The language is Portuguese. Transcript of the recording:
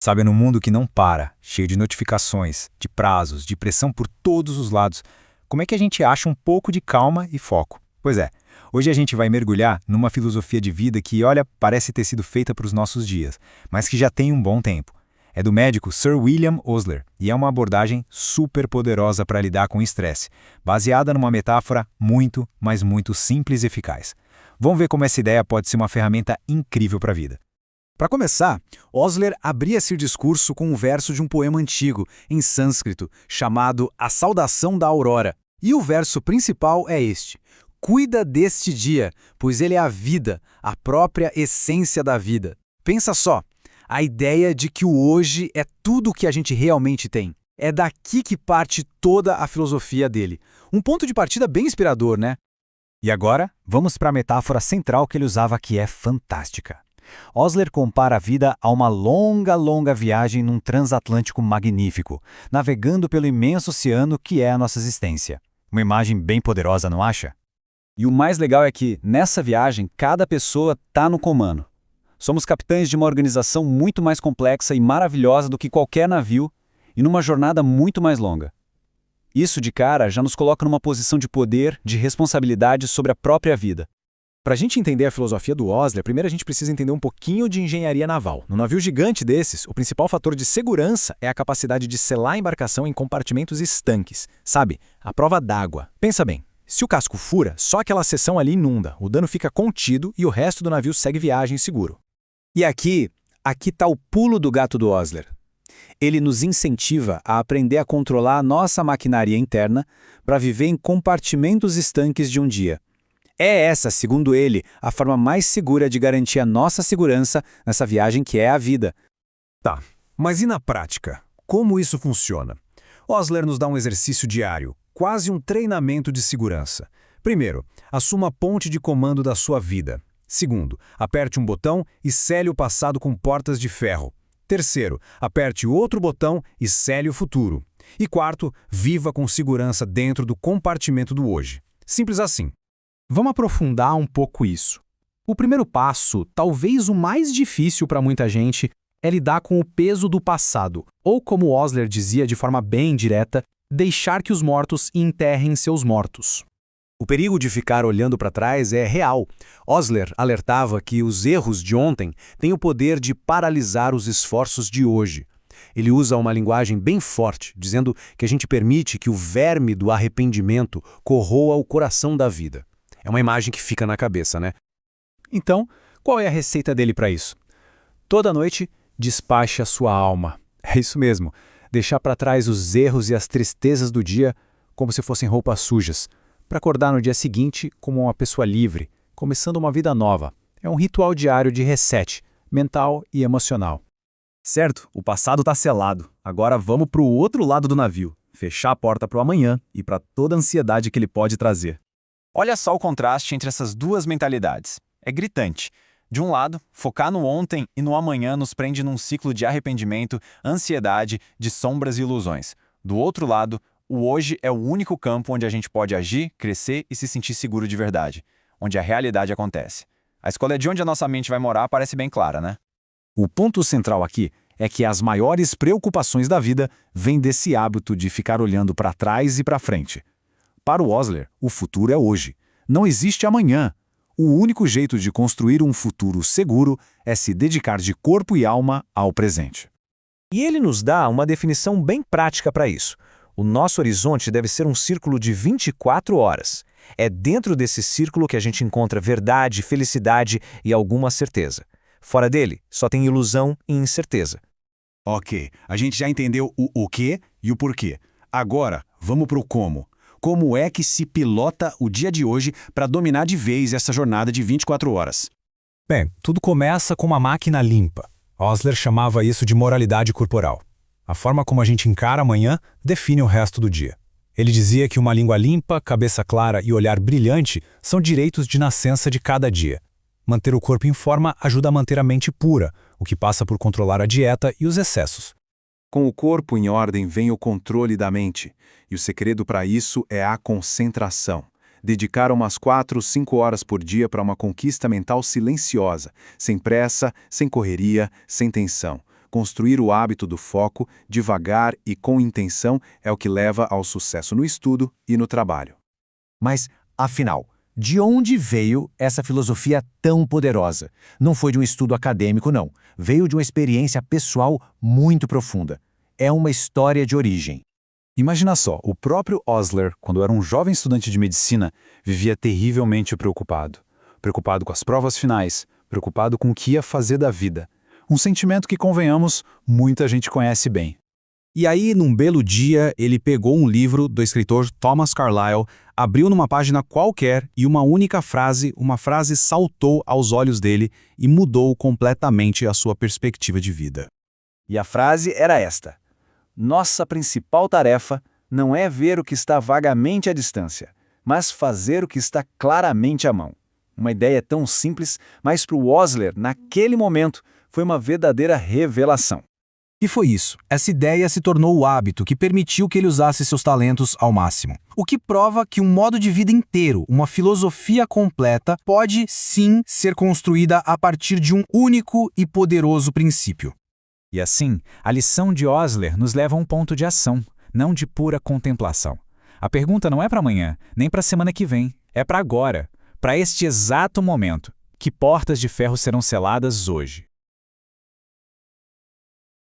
Sabe, num mundo que não para, cheio de notificações, de prazos, de pressão por todos os lados, como é que a gente acha um pouco de calma e foco? Pois é, hoje a gente vai mergulhar numa filosofia de vida que, olha, parece ter sido feita para os nossos dias, mas que já tem um bom tempo. É do médico Sir William Osler e é uma abordagem super poderosa para lidar com o estresse, baseada numa metáfora muito, mas muito simples e eficaz. Vamos ver como essa ideia pode ser uma ferramenta incrível para a vida. Para começar, Osler abria esse discurso com um verso de um poema antigo, em sânscrito, chamado A Saudação da Aurora. E o verso principal é este: Cuida deste dia, pois ele é a vida, a própria essência da vida. Pensa só, a ideia de que o hoje é tudo o que a gente realmente tem. É daqui que parte toda a filosofia dele. Um ponto de partida bem inspirador, né? E agora, vamos para a metáfora central que ele usava, que é fantástica. Osler compara a vida a uma longa viagem num transatlântico magnífico, navegando pelo imenso oceano que é a nossa existência. Uma imagem bem poderosa, não acha? E o mais legal é que, nessa viagem, cada pessoa está no comando. Somos capitães de uma organização muito mais complexa e maravilhosa do que qualquer navio e numa jornada muito mais longa. Isso, de cara, já nos coloca numa posição de poder, de responsabilidade sobre a própria vida. Para a gente entender a filosofia do Osler, primeiro a gente precisa entender um pouquinho de engenharia naval. No navio gigante desses, o principal fator de segurança é a capacidade de selar a embarcação em compartimentos estanques. Sabe, a prova d'água. Pensa bem, se o casco fura, só aquela seção ali inunda, o dano fica contido e o resto do navio segue viagem seguro. E aqui está o pulo do gato do Osler. Ele nos incentiva a aprender a controlar a nossa maquinaria interna para viver em compartimentos estanques de um dia. É essa, segundo ele, a forma mais segura de garantir a nossa segurança nessa viagem que é a vida. Tá, mas e na prática? Como isso funciona? Osler nos dá um exercício diário, quase um treinamento de segurança. Primeiro, assuma a ponte de comando da sua vida. Segundo, aperte um botão e sele o passado com portas de ferro. Terceiro, aperte outro botão e sele o futuro. E quarto, viva com segurança dentro do compartimento do hoje. Simples assim. Vamos aprofundar um pouco isso. O primeiro passo, talvez o mais difícil para muita gente, é lidar com o peso do passado, ou como Osler dizia de forma bem direta, deixar que os mortos enterrem seus mortos. O perigo de ficar olhando para trás é real. Osler alertava que os erros de ontem têm o poder de paralisar os esforços de hoje. Ele usa uma linguagem bem forte, dizendo que a gente permite que o verme do arrependimento corroa o coração da vida. É uma imagem que fica na cabeça, né? Então, qual é a receita dele para isso? Toda noite, despache a sua alma. É isso mesmo, deixar para trás os erros e as tristezas do dia como se fossem roupas sujas, para acordar no dia seguinte como uma pessoa livre, começando uma vida nova. É um ritual diário de reset, mental e emocional. Certo, o passado está selado. Agora vamos para o outro lado do navio, fechar a porta para o amanhã e para toda a ansiedade que ele pode trazer. Olha só o contraste entre essas duas mentalidades. É gritante. De um lado, focar no ontem e no amanhã nos prende num ciclo de arrependimento, ansiedade, de sombras e ilusões. Do outro lado, o hoje é o único campo onde a gente pode agir, crescer e se sentir seguro de verdade, onde a realidade acontece. A escolha de onde a nossa mente vai morar parece bem clara, né? O ponto central aqui é que as maiores preocupações da vida vêm desse hábito de ficar olhando para trás e para frente. Para o Osler, o futuro é hoje. Não existe amanhã. O único jeito de construir um futuro seguro é se dedicar de corpo e alma ao presente. E ele nos dá uma definição bem prática para isso. O nosso horizonte deve ser um círculo de 24 horas. É dentro desse círculo que a gente encontra verdade, felicidade e alguma certeza. Fora dele, só tem ilusão e incerteza. Ok, a gente já entendeu o quê e o porquê. Agora, vamos para o como. Como é que se pilota o dia de hoje para dominar de vez essa jornada de 24 horas? Bem, tudo começa com uma máquina limpa. Osler chamava isso de moralidade corporal. A forma como a gente encara amanhã define o resto do dia. Ele dizia que uma língua limpa, cabeça clara e olhar brilhante são direitos de nascença de cada dia. Manter o corpo em forma ajuda a manter a mente pura, o que passa por controlar a dieta e os excessos. Com o corpo em ordem vem o controle da mente, e o segredo para isso é a concentração. Dedicar umas 4, 5 horas por dia para uma conquista mental silenciosa, sem pressa, sem correria, sem tensão. Construir o hábito do foco, devagar e com intenção, é o que leva ao sucesso no estudo e no trabalho. Mas, afinal, de onde veio essa filosofia tão poderosa? Não foi de um estudo acadêmico, não. Veio de uma experiência pessoal muito profunda. É uma história de origem. Imagina só, o próprio Osler, quando era um jovem estudante de medicina, vivia terrivelmente preocupado. Preocupado com as provas finais, preocupado com o que ia fazer da vida. Um sentimento que, convenhamos, muita gente conhece bem. E aí, num belo dia, ele pegou um livro do escritor Thomas Carlyle, abriu numa página qualquer e uma única frase, uma frase saltou aos olhos dele e mudou completamente a sua perspectiva de vida. E a frase era esta: nossa principal tarefa não é ver o que está vagamente à distância, mas fazer o que está claramente à mão. Uma ideia tão simples, mas para o Osler, naquele momento, foi uma verdadeira revelação. E foi isso. Essa ideia se tornou o hábito que permitiu que ele usasse seus talentos ao máximo. O que prova que um modo de vida inteiro, uma filosofia completa, pode sim ser construída a partir de um único e poderoso princípio. E assim, a lição de Osler nos leva a um ponto de ação, não de pura contemplação. A pergunta não é para amanhã, nem para a semana que vem, é para agora, para este exato momento. Que portas de ferro serão seladas hoje?